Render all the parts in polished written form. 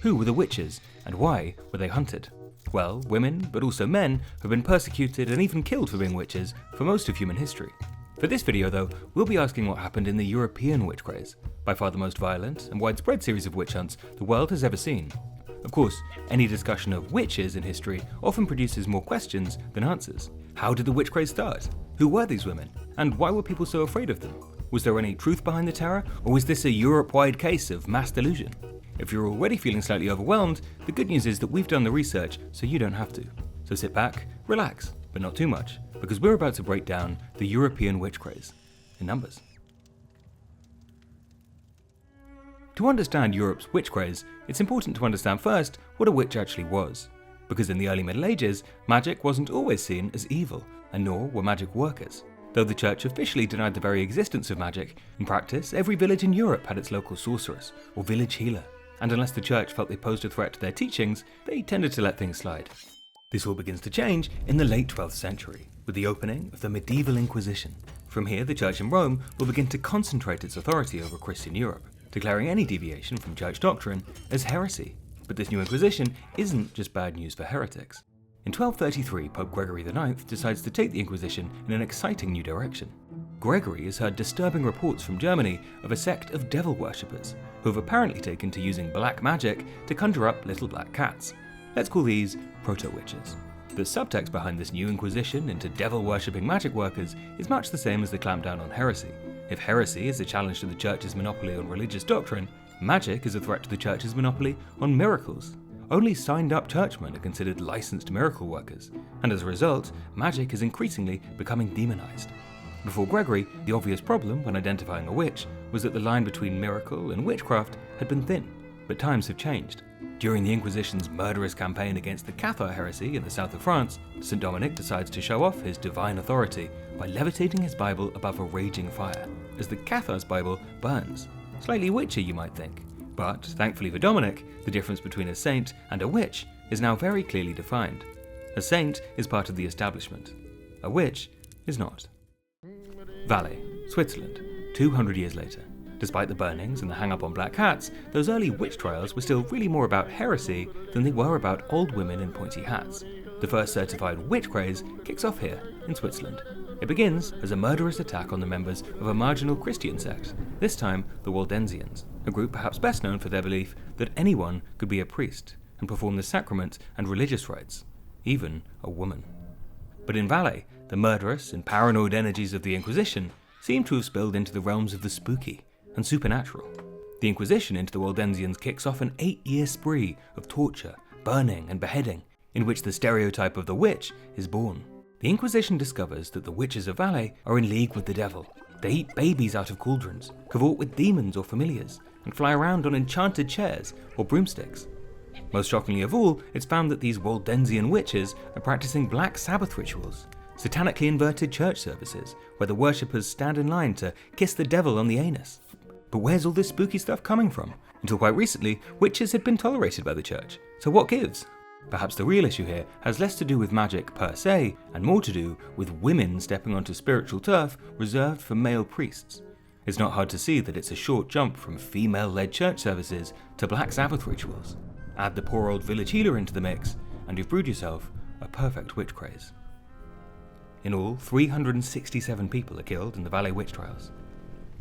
Who were the witches, and why were they hunted? Well, women, but also men, have been persecuted and even killed for being witches for most of human history. For this video though, we'll be asking what happened in the European witch craze, by far the most violent and widespread series of witch hunts the world has ever seen. Of course, any discussion of witches in history often produces more questions than answers. How did the witch craze start? Who were these women? And why were people so afraid of them? Was there any truth behind the terror, or was this a Europe-wide case of mass delusion? If you're already feeling slightly overwhelmed, the good news is that we've done the research so you don't have to. So sit back, relax, but not too much, because we're about to break down the European witch craze in numbers. To understand Europe's witch craze, it's important to understand first what a witch actually was. Because in the early Middle Ages, magic wasn't always seen as evil, and nor were magic workers. Though the church officially denied the very existence of magic, in practice every village in Europe had its local sorceress or village healer, and unless the church felt they posed a threat to their teachings, they tended to let things slide. This all begins to change in the late 12th century, with the opening of the medieval Inquisition. From here, the church in Rome will begin to concentrate its authority over Christian Europe, declaring any deviation from church doctrine as heresy. But this new Inquisition isn't just bad news for heretics. In 1233, Pope Gregory IX decides to take the Inquisition in an exciting new direction. Gregory has heard disturbing reports from Germany of a sect of devil worshippers, who have apparently taken to using black magic to conjure up little black cats. Let's call these proto-witches. The subtext behind this new Inquisition into devil-worshipping magic workers is much the same as the clampdown on heresy. If heresy is a challenge to the church's monopoly on religious doctrine, magic is a threat to the church's monopoly on miracles. Only signed-up churchmen are considered licensed miracle workers, and as a result, magic is increasingly becoming demonized. Before Gregory, the obvious problem when identifying a witch was that the line between miracle and witchcraft had been thin, but times have changed. During the Inquisition's murderous campaign against the Cathar heresy in the south of France, St. Dominic decides to show off his divine authority by levitating his Bible above a raging fire, as the Cathar's Bible burns. Slightly witchy, you might think. But, thankfully for Dominic, the difference between a saint and a witch is now very clearly defined. A saint is part of the establishment. A witch is not. Valais, Switzerland, 200 years later. Despite the burnings and the hang-up on black cats, those early witch trials were still really more about heresy than they were about old women in pointy hats. The first certified witch craze kicks off here, in Switzerland. It begins as a murderous attack on the members of a marginal Christian sect, this time the Waldensians, a group perhaps best known for their belief that anyone could be a priest and perform the sacrament and religious rites, even a woman. But in Valais, the murderous and paranoid energies of the Inquisition seem to have spilled into the realms of the spooky and supernatural. The Inquisition into the Waldensians kicks off an 8-year spree of torture, burning and beheading, in which the stereotype of the witch is born. The Inquisition discovers that the witches of Valais are in league with the devil. They eat babies out of cauldrons, cavort with demons or familiars, and fly around on enchanted chairs or broomsticks. Most shockingly of all, it's found that these Waldensian witches are practicing Black Sabbath rituals, satanically inverted church services, where the worshippers stand in line to kiss the devil on the anus. But where's all this spooky stuff coming from? Until quite recently, witches had been tolerated by the church. So what gives? Perhaps the real issue here has less to do with magic per se, and more to do with women stepping onto spiritual turf reserved for male priests. It's not hard to see that it's a short jump from female-led church services to Black Sabbath rituals. Add the poor old village healer into the mix, and you've brewed yourself a perfect witch craze. In all, 367 people are killed in the Valais witch trials.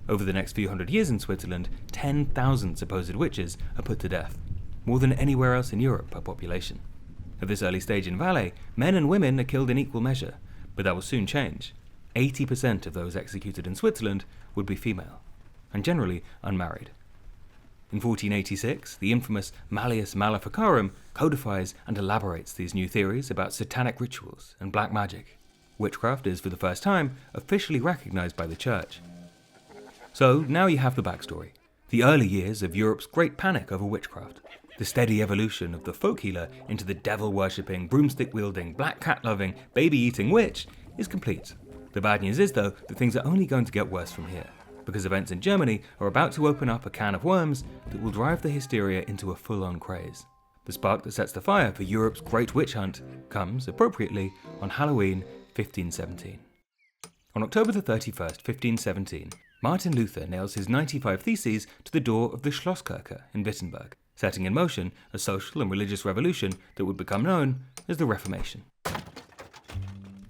Over the next few hundred years in Switzerland, 10,000 supposed witches are put to death, more than anywhere else in Europe per population. At this early stage in Valais, men and women are killed in equal measure, but that will soon change. 80% of those executed in Switzerland would be female, and generally unmarried. In 1486, the infamous Malleus Maleficarum codifies and elaborates these new theories about satanic rituals and black magic. Witchcraft is, for the first time, officially recognized by the church. So now you have the backstory. The early years of Europe's great panic over witchcraft. The steady evolution of the folk healer into the devil-worshipping, broomstick-wielding, black cat-loving, baby-eating witch is complete. The bad news is, though, that things are only going to get worse from here, because events in Germany are about to open up a can of worms that will drive the hysteria into a full-on craze. The spark that sets the fire for Europe's great witch hunt comes, appropriately, on Halloween 1517. On October the 31st, 1517, Martin Luther nails his 95 Theses to the door of the Schlosskirche in Wittenberg. setting in motion a social and religious revolution that would become known as the Reformation.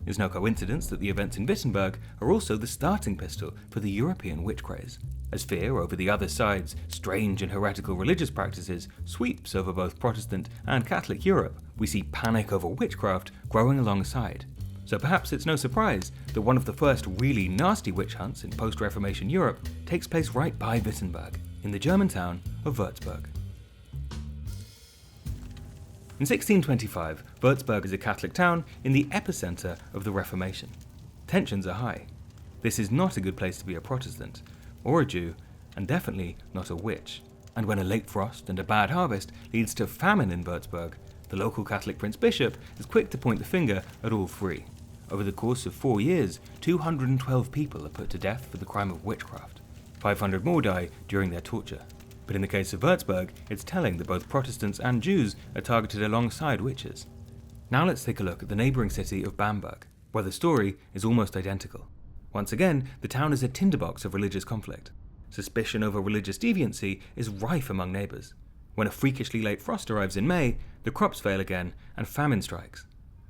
It's no coincidence that the events in Wittenberg are also the starting pistol for the European witch craze. As fear over the other side's strange and heretical religious practices sweeps over both Protestant and Catholic Europe, we see panic over witchcraft growing alongside. So perhaps it's no surprise that one of the first really nasty witch hunts in post-Reformation Europe takes place right by Wittenberg, in the German town of Würzburg. In 1625, Würzburg is a Catholic town in the epicenter of the Reformation. Tensions are high. This is not a good place to be a Protestant, or a Jew, and definitely not a witch. And when a late frost and a bad harvest leads to famine in Würzburg, the local Catholic Prince Bishop is quick to point the finger at all three. Over the course of 4 years, 212 people are put to death for the crime of witchcraft. 500 more die during their torture. But in the case of Würzburg, it's telling that both Protestants and Jews are targeted alongside witches. Now let's take a look at the neighbouring city of Bamberg, where the story is almost identical. Once again, the town is a tinderbox of religious conflict. Suspicion over religious deviancy is rife among neighbours. When a freakishly late frost arrives in May, the crops fail again and famine strikes.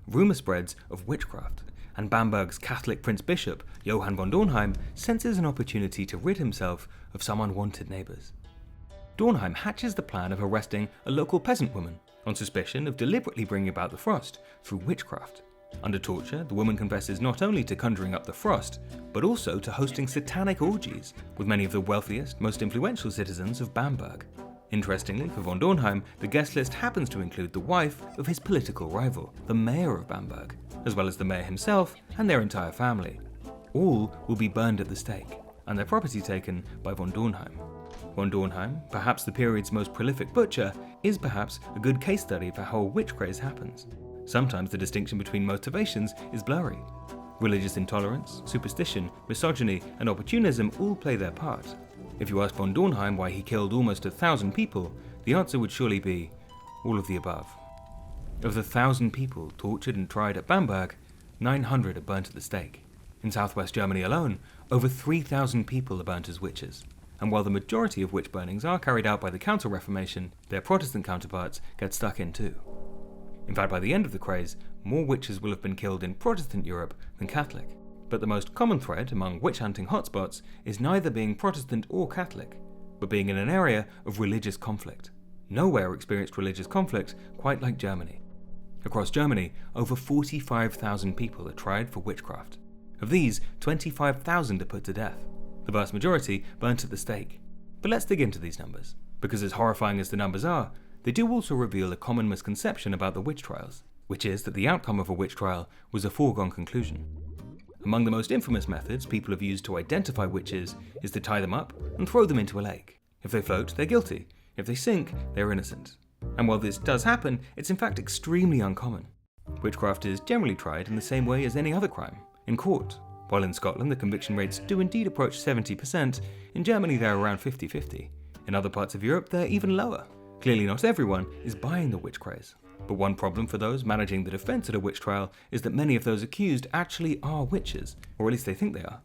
Rumour spreads of witchcraft, and Bamberg's Catholic Prince Bishop, Johann von Dornheim, senses an opportunity to rid himself of some unwanted neighbours. Dornheim hatches the plan of arresting a local peasant woman on suspicion of deliberately bringing about the frost through witchcraft. Under torture, the woman confesses not only to conjuring up the frost, but also to hosting satanic orgies with many of the wealthiest, most influential citizens of Bamberg. Interestingly, for von Dornheim, the guest list happens to include the wife of his political rival, the mayor of Bamberg, as well as the mayor himself and their entire family. All will be burned at the stake, and their property taken by von Dornheim. Von Dornheim, perhaps the period's most prolific butcher, is perhaps a good case study for how a witch craze happens. Sometimes the distinction between motivations is blurry. Religious intolerance, superstition, misogyny, and opportunism all play their part. If you ask von Dornheim why he killed almost 1,000 people, the answer would surely be all of the above. Of the 1,000 people tortured and tried at Bamberg, 900 are burnt at the stake. In southwest Germany alone, over 3,000 people are burnt as witches. And while the majority of witch burnings are carried out by the Counter-Reformation, their Protestant counterparts get stuck in too. In fact, by the end of the craze, more witches will have been killed in Protestant Europe than Catholic. But the most common thread among witch-hunting hotspots is neither being Protestant or Catholic, but being in an area of religious conflict. Nowhere experienced religious conflict quite like Germany. Across Germany, over 45,000 people are tried for witchcraft. Of these, 25,000 are put to death. The vast majority burnt at the stake. But let's dig into these numbers, because as horrifying as the numbers are, they do also reveal a common misconception about the witch trials, which is that the outcome of a witch trial was a foregone conclusion. Among the most infamous methods people have used to identify witches is to tie them up and throw them into a lake. If they float, they're guilty. If they sink, they're innocent. And while this does happen, it's in fact extremely uncommon. Witchcraft is generally tried in the same way as any other crime, in court. While in Scotland the conviction rates do indeed approach 70%, in Germany they're around 50-50. In other parts of Europe they're even lower. Clearly not everyone is buying the witch craze. But one problem for those managing the defense at a witch trial is that many of those accused actually are witches, or at least they think they are.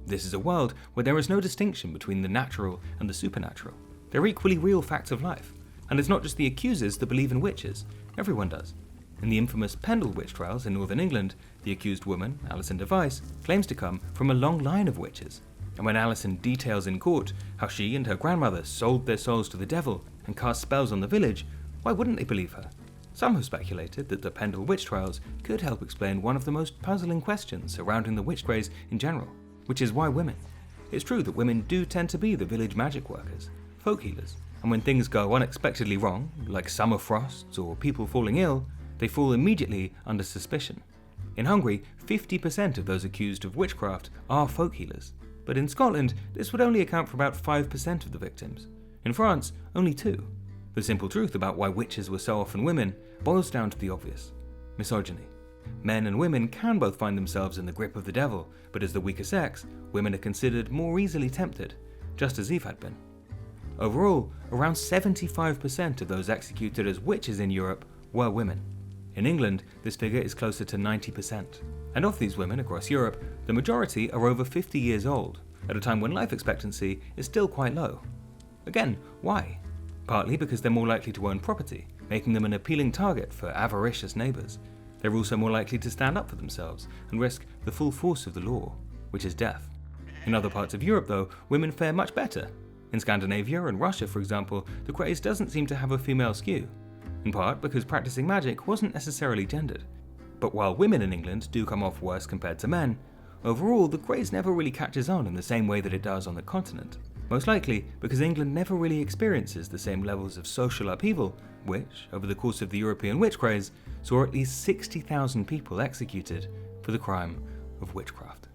This is a world where there is no distinction between the natural and the supernatural. They're equally real facts of life. And it's not just the accusers that believe in witches, everyone does. In the infamous Pendle witch trials in northern England, the accused woman, Alison Device, claims to come from a long line of witches. And when Alison details in court how she and her grandmother sold their souls to the devil and cast spells on the village, why wouldn't they believe her? Some have speculated that the Pendle witch trials could help explain one of the most puzzling questions surrounding the witch craze in general, which is why women. It's true that women do tend to be the village magic workers, folk healers, and when things go unexpectedly wrong, like summer frosts or people falling ill, they fall immediately under suspicion. In Hungary, 50% of those accused of witchcraft are folk healers, but in Scotland, this would only account for about 5% of the victims. In France, only 2%. The simple truth about why witches were so often women boils down to the obvious: misogyny. Men and women can both find themselves in the grip of the devil, but as the weaker sex, women are considered more easily tempted, just as Eve had been. Overall, around 75% of those executed as witches in Europe were women. In England, this figure is closer to 90%. And of these women across Europe, the majority are over 50 years old, at a time when life expectancy is still quite low. Again, why? partly because they're more likely to own property, making them an appealing target for avaricious neighbours. They're also more likely to stand up for themselves and risk the full force of the law, which is death. In other parts of Europe, though, women fare much better. In Scandinavia and Russia, for example, the craze doesn't seem to have a female skew, in part because practicing magic wasn't necessarily gendered. But while women in England do come off worse compared to men, overall the craze never really catches on in the same way that it does on the continent. Most likely because England never really experiences the same levels of social upheaval, which, over the course of the European witch craze, saw at least 60,000 people executed for the crime of witchcraft.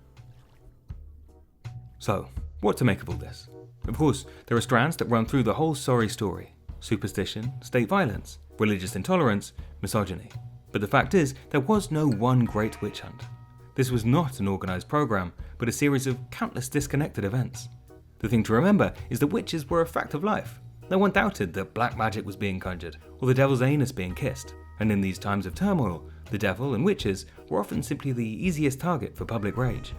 So, what to make of all this? Of course, there are strands that run through the whole sorry story: superstition, state violence, religious intolerance, misogyny. But the fact is, there was no one great witch hunt. This was not an organised programme, but a series of countless disconnected events. The thing to remember is that witches were a fact of life. No one doubted that black magic was being conjured, or the devil's anus being kissed. And in these times of turmoil, the devil and witches were often simply the easiest target for public rage.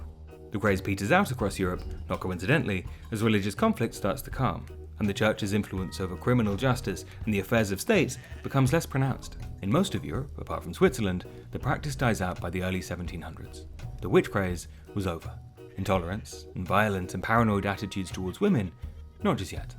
The craze peters out across Europe, not coincidentally, as religious conflict starts to calm, and the church's influence over criminal justice and the affairs of states becomes less pronounced. In most of Europe, apart from Switzerland, the practice dies out by the early 1700s. The witch craze was over. Intolerance and violent and paranoid attitudes towards women, not just yet.